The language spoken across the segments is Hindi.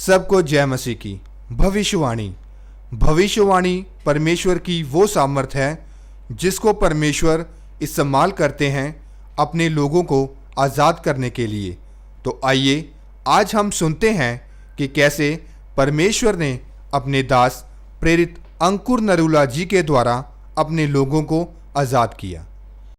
सबको जय मसीह की। भविष्यवाणी परमेश्वर की वो सामर्थ है जिसको परमेश्वर इस्तेमाल करते हैं अपने लोगों को आज़ाद करने के लिए। तो आइए आज हम सुनते हैं कि कैसे परमेश्वर ने अपने दास प्रेरित अंकुर नरूला जी के द्वारा अपने लोगों को आज़ाद किया।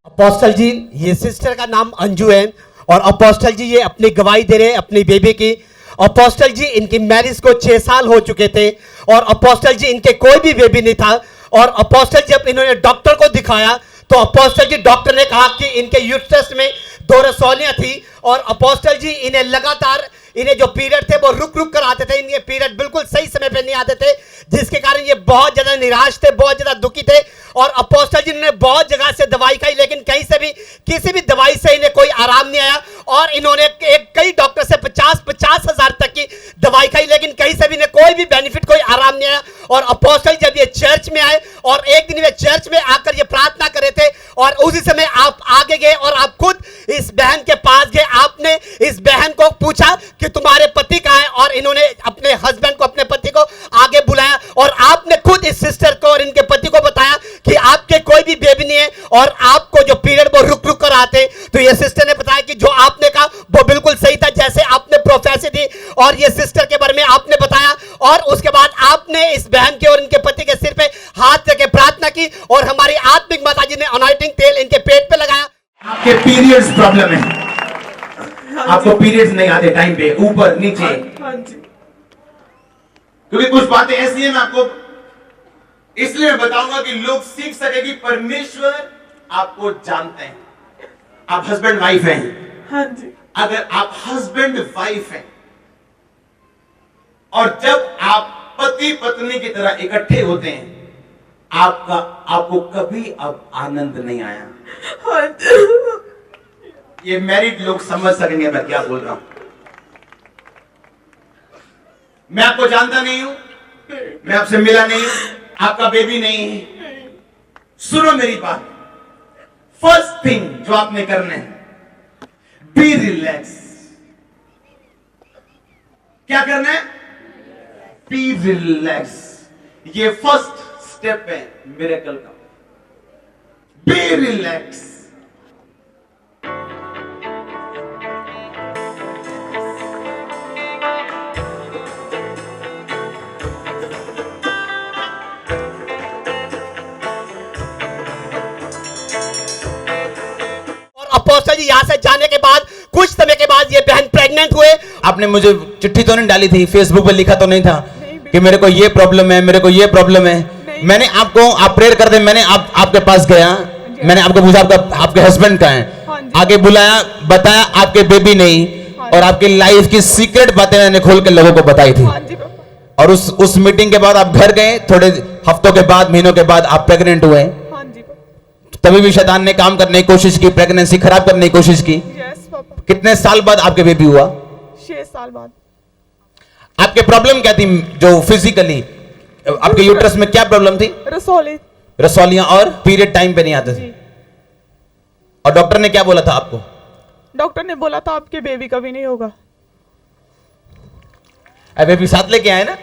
अपोस्टल जी, ये सिस्टर का नाम अंजू है और अपोस्टल जी ये अपनी गवाही दे रहे हैं अपनी बेबी की। अपोस्टल जी इनकी मैरिज को 6 साल हो चुके थे और अपोस्टल जी इनके कोई भी बेबी नहीं था। और अपोस्टल जब इन्होंने डॉक्टर को दिखाया तो अपोस्टल जी डॉक्टर ने कहा कि इनके यूट्रस में 2 रसौलियां थी और अपोस्टल जी इन्हें लगातार इन्हें जो पीरियड थे वो रुक कर आते थे। इनके पीरियड बिल्कुल सही समय पे नहीं आते थे, जिसके कारण ये बहुत ज्यादा निराश थे, बहुत ज्यादा दुखी थे। और अपोस्टल जी ने बहुत जगह से दवाई खाई लेकिन कहीं से भी किसी भी दवाई से इन्हें कोई आराम नहीं आया। और इन्होंने कई डॉक्टर से 50 हजार तक की दवाई खाई लेकिन कहीं से भी इन्हें कोई भी बेनिफिट, कोई आराम नहीं आया। और अपोस्टल जब ये चर्च में आए और एक दिन वे चर्च में आकर ये प्रार्थना कर रहे थे और उसी समय आप आगे गए और आप खुद इस बहन के पास गए। आपने इस बहन को पूछा कि तुम्हारे पति कहाँ हैं, और इन्होंने अपने हस्बैंड को, अपने पति को आगे बुलाया और आपने खुद इस सिस्टर को और इनके पति को बताया कि आपके कोई भी बेबी नहीं है और आपको जो पीरियड वो रुक कर आते। तो ये सिस्टर ने बताया कि जो आपने कहा वो बिल्कुल सही था, जैसे आपने प्रोफेसी दी और ये सिस्टर के बारे में आपने बताया। और उसके बाद आपने इस बहन के और इनके पति के सिर पे हाथ रख के प्रार्थना की और हमारी आत्मिक माता जी ने अनॉइंटिंग तेल इनके पेट पे लगाया। आपके पीरियड्स प्रॉब्लम है, आपको पीरियड्स नहीं आते टाइम पे, ऊपर नीचे। क्योंकि कुछ बातें ऐसी हैं, मैं आपको इसलिए बताऊंगा कि लोग सीख सके कि परमेश्वर आपको जानते हैं। आप हस्बैंड वाइफ हैं। हाँ जी। अगर आप हस्बैंड वाइफ हैं और जब आप पति पत्नी की तरह इकट्ठे होते हैं, आपको कभी अब आनंद नहीं आया। हाँ जी। ये मैरिड लोग समझ सकेंगे मैं क्या बोल रहा हूं। मैं आपको जानता नहीं हूं, मैं आपसे मिला नहीं हूं, आपका बेबी नहीं है। सुनो मेरी बात, फर्स्ट थिंग जो आपने करना है, बी रिलैक्स। क्या करना है? Be relax. ये फर्स्ट स्टेप है मिरेकल का। Be relax. अपोस्टल जी यहाँ से जाने के बाद कुछ समय के बाद ये बहन प्रेग्नेंट हुए। आपने मुझे चिट्ठी तो नहीं डाली थी, फेसबुक पे लिखा तो नहीं था कि मेरे को ये प्रॉब्लम है, मेरे को ये प्रॉब्लम है। मैंने आपको, आप प्रेयर कर दे, मैंने आपके पास गया, मैंने आपको पूछा आपके हस्बैंड कहाँ हैं, आगे बुलाया, बताया आपके बेबी नहीं, और आपकी लाइफ की सीक्रेट बातें मैंने खोल के लोगों को बताई थी। और उस मीटिंग के बाद आप घर गए, थोड़े हफ्तों के बाद, महीनों के बाद आप प्रेग्नेंट हुए। तभी भी शैतान ने काम करने की कोशिश की, प्रेगनेंसी खराब करने की कोशिश की। कितने साल बाद आपके बेबी हुआ? 6 साल बाद। आपके प्रॉब्लम क्या थी? जो फिजिकली आपके यूट्रस में क्या प्रॉब्लम थी? रसौलियां और पीरियड टाइम पे नहीं आते थे। और डॉक्टर ने क्या बोला था आपको? डॉक्टर ने बोला था आपके बेबी कभी नहीं होगा। अब बेबी साथ लेके आए ना,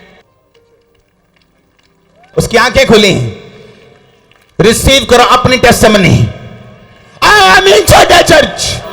उसकी आंखें खुली। रिसीव करो अपनी testimony. I am inside the church.